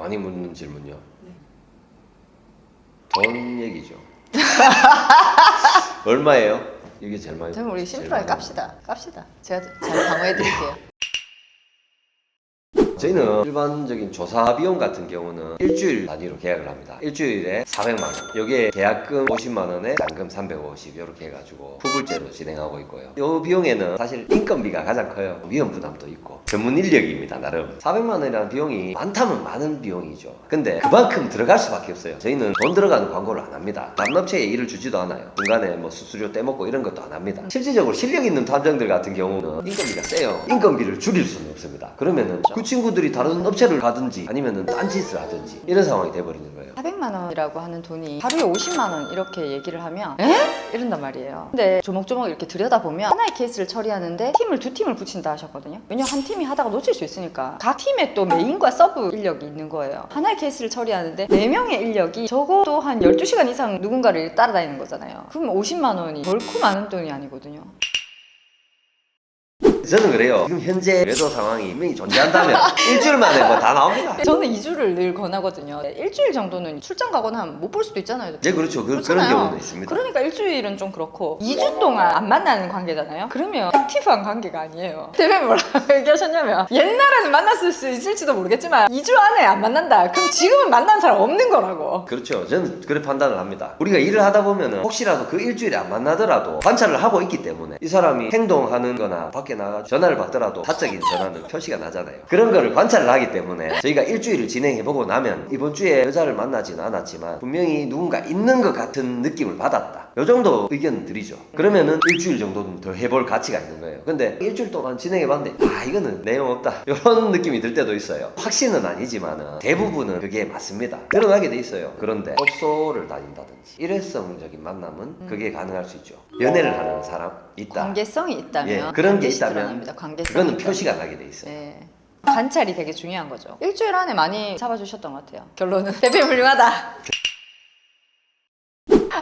많이 묻는 질문요. 네. 돈 얘기죠. 얼마예요? 이게 제일 많이. 그럼 우리 제일 심플하게 많이 깝시다. 제가 잘 방어해드릴게요. 저희는 일반적인 조사 비용 같은 경우는 일주일 단위로 계약을 합니다. 일주일에 400만 원. 여기에 계약금 50만 원에 잔금 350 이렇게 해가지고 후불제로 진행하고 있고요. 이 비용에는 사실 인건비가 가장 커요. 위험 부담도 있고 전문 인력입니다. 나름 400만 원이라는 비용이 많다면 많은 비용이죠. 근데 그만큼 들어갈 수밖에 없어요. 저희는 돈 들어가는 광고를 안 합니다. 남업체에 일을 주지도 않아요. 중간에 뭐 수수료 떼먹고 이런 것도 안 합니다. 실질적으로 실력 있는 탐정들 같은 경우는 인건비가 세요. 인건비를 줄일 수는 없습니다. 그러면은 그 친구들이 다른 업체를 가든지 아니면은 딴짓을 하든지 이런 상황이 돼버리는 거예요. 400만 원이라고 하는 돈이 하루에 50만 원 이렇게 얘기를 하면 에? 이런단 말이에요. 근데 조목조목 이렇게 들여다보면 하나의 케이스를 처리하는데 두 팀을 붙인다 하셨거든요. 왜냐면 한 팀이 하다가 놓칠 수 있으니까 각 팀에 또 메인과 서브 인력이 있는 거예요. 하나의 케이스를 처리하는데 4명의 인력이 적어도 한 12시간 이상 누군가를 따라다니는 거잖아요. 그럼 50만 원이 결코 많은 돈이 아니거든요. 저는 그래요. 지금 현재 외도 상황이 분명히 존재한다면 일주일 만에 뭐 다 나옵니다. 저는 2주를 늘 권하거든요. 일주일 정도는 출장 가거나 못 볼 수도 있잖아요. 네, 그렇죠. 그런 그렇잖아요. 경우도 있습니다. 그러니까 일주일은 좀 그렇고 2주 동안 안 만나는 관계잖아요. 그러면 액티브한 관계가 아니에요. 대표님 뭐라고 얘기하셨냐면 옛날에는 만났을 수 있을지도 모르겠지만 2주 안에 안 만난다. 그럼 지금은 만난 사람 없는 거라고. 그렇죠. 저는 그렇게 판단을 합니다. 우리가 일을 하다 보면은 혹시라도 그 일주일에 안 만나더라도 관찰을 하고 있기 때문에 이 사람이 행동하는 거나 밖에 나가 전화를 받더라도 사적인 전화는 표시가 나잖아요. 그런 거를 관찰을 하기 때문에 저희가 일주일을 진행해보고 나면 이번 주에 여자를 만나지는 않았지만 분명히 누군가 있는 것 같은 느낌을 받았다. 요 정도 의견 드리죠. 그러면은 일주일 정도는 더 해볼 가치가 있는 거예요. 근데 일주일 동안 진행해봤는데 이거는 내용 없다 이런 느낌이 들 때도 있어요. 확신은 아니지만은 대부분은 그게 맞습니다. 드러나게 돼 있어요. 그런데 업소를 다닌다든지 일회성적인 만남은 그게 가능할 수 있죠. 연애를 하는 사람 있다. 관계성이 있다면 예, 그런 게 반드시 있다면 드러납니다. 관계성이 그거는 있다면. 표시가 나게 돼 있어요. 네. 관찰이 되게 중요한 거죠. 일주일 안에 많이 잡아주셨던 것 같아요. 결론은 대표님 훌륭하다.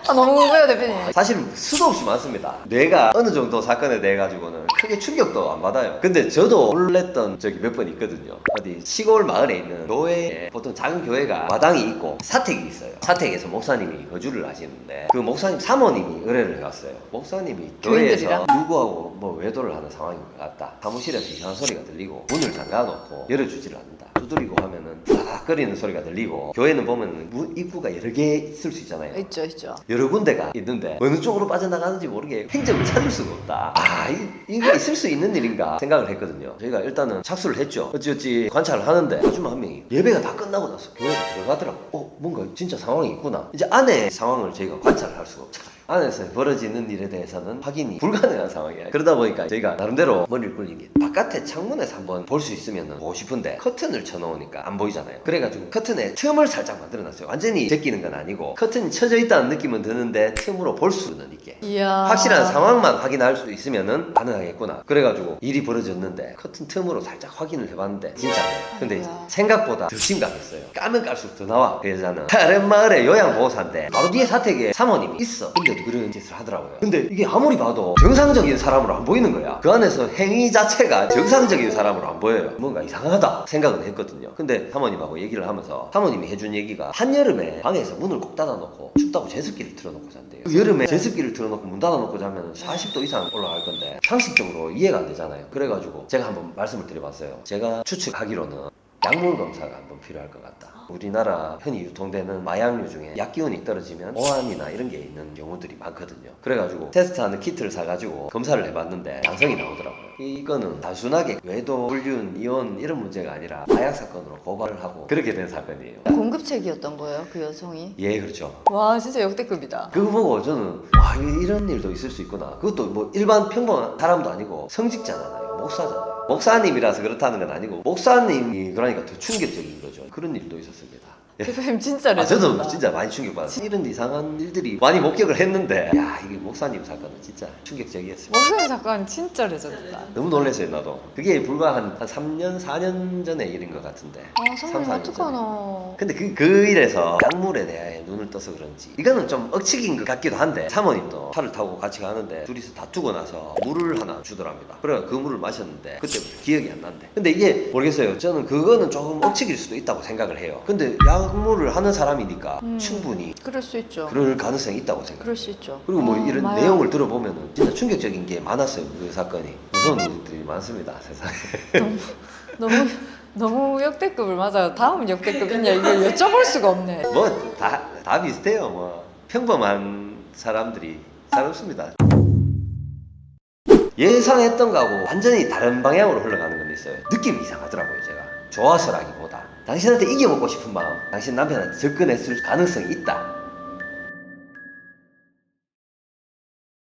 너무 궁금해요 대표님. 사실 수도 없이 많습니다. 뇌가 어느 정도 사건에 대해 가지고는 크게 충격도 안 받아요. 근데 저도 놀랬던 적이 몇 번 있거든요. 어디 시골 마을에 있는 교회에 보통 작은 교회가 마당이 있고 사택이 있어요. 사택에서 목사님이 거주를 하시는데 그 목사님 사모님이 의뢰를 해왔어요. 목사님이 교회에서 교인들이랑? 누구하고 뭐 외도를 하는 상황인 것 같다. 사무실에서 이상한 소리가 들리고 문을 잠가놓고 열어주지를 않는다. 두드리고 하면은 푸닥거리는 소리가 들리고 교회는 보면 문 입구가 여러 개 있을 수 있잖아요. 있죠. 여러 군데가 있는데 어느 쪽으로 빠져나가는지 모르게 행적을 찾을 수가 없다. 이게 있을 수 있는 일인가 생각을 했거든요. 저희가 일단은 착수를 했죠. 어찌어찌 관찰을 하는데 아줌마 한 명이 예배가 다 끝나고 나서 교회로 들어가더라고. 뭔가 진짜 상황이 있구나. 이제 안의 상황을 저희가 관찰을 할 수가 없잖아요. 안에서 벌어지는 일에 대해서는 확인이 불가능한 상황이에요. 그러다 보니까 저희가 나름대로 머리를 굴린 게 바깥에 창문에서 한번 볼 수 있으면 보고 싶은데 커튼을 쳐놓으니까 안 보이잖아요. 그래가지고 커튼에 틈을 살짝 만들어놨어요. 완전히 제끼는 건 아니고 커튼이 쳐져 있다는 느낌은 드는데 틈으로 볼 수는 있게 이야. 확실한 상황만 확인할 수 있으면은 가능하겠구나. 그래가지고 일이 벌어졌는데 커튼 틈으로 살짝 확인을 해봤는데 진짜예요. 근데 아이고야. 생각보다 더 심각했어요. 까면 깔수록 더 나와. 그 여자는 다른 마을의 요양보호사인데 바로 뒤에 사택에 사모님이 있어. 근데도 그런 짓을 하더라고요. 근데 이게 아무리 봐도 정상적인 사람으로 안 보이는 거야. 그 안에서 행위 자체가 정상적인 사람으로 안 보여요. 뭔가 이상하다 생각은 했거든요. 근데 사모님하고 얘기를 하면서 사모님이 해준 얘기가 한여름에 방에서 문을 꼭 닫아놓고 춥다고 제습기를 틀어놓고 잔대요. 그 여름에 제습기를 틀어놓고 문 닫아놓고 자면 40도 이상 올라갈 건데 상식적으로 이해가 안 되잖아요. 그래가지고 제가 한번 말씀을 드려봤어요. 제가 추측하기로는 약물 검사가 한번 필요할 것 같다. 우리나라 흔히 유통되는 마약류 중에 약 기운이 떨어지면 오한이나 이런 게 있는 경우들이 많거든요. 그래가지고 테스트하는 키트를 사가지고 검사를 해봤는데 양성이 나오더라고요. 이거는 단순하게 외도, 불륜, 이혼 이런 문제가 아니라 마약 사건으로 고발을 하고 그렇게 된 사건이에요. 공급책이었던 거예요 그 여성이. 예, 그렇죠. 와 진짜 역대급이다. 그거 보고 저는 이런 일도 있을 수 있구나. 그것도 뭐 일반 평범한 사람도 아니고 성직자잖아요. 목사잖아요. 목사님이라서 그렇다는 건 아니고 목사님이 그러니까 더 충격적인 거죠. 그런 일도 있었습니다. 대표님 진짜 저도 레전드다. 진짜 많이 충격받았어요. 이런 이상한 일들이 많이 목격을 했는데 이게 목사님 사건은 진짜 충격적이었습니다. 목사님 사건 진짜 레전드다. 너무 놀랐어요. 나도. 그게 불과 한 3년 4년 전의 일인 것 같은데. 사모님 4년 어떡하나. 근데 그 일에서 약물에 대해 눈을 떠서 그런지 이거는 좀 억측인 것 같기도 한데 사모님도 차를 타고 같이 가는데 둘이서 다투고 나서 물을 하나 주더랍니다. 그래 그 물을 마셨는데 그때 때부터 기억이 안 난대. 근데 이게 모르겠어요. 저는 그거는 조금 억측일 수도 있다고 생각을 해요. 근데 약물을 하는 사람이니까 충분히 그럴 수 있죠. 그럴 가능성이 있다고 생각해요. 그럴 수 있죠. 그리고 뭐 이런 맞아요. 내용을 들어보면은 진짜 충격적인 게 많았어요. 그 사건이. 무서운 일들이 많습니다, 세상에. 너무 역대급을 맞아요. 다음은 역대급이냐 이걸 여쭤볼 수가 없네. 뭐 다 비슷해요. 뭐 평범한 사람들이 살았습니다. 예상했던 거하고 완전히 다른 방향으로 흘러가는 건 있어요. 느낌이 이상하더라고요, 제가. 좋아서라기보다 당신한테 이겨먹고 싶은 마음, 당신 남편한테 접근했을 가능성이 있다.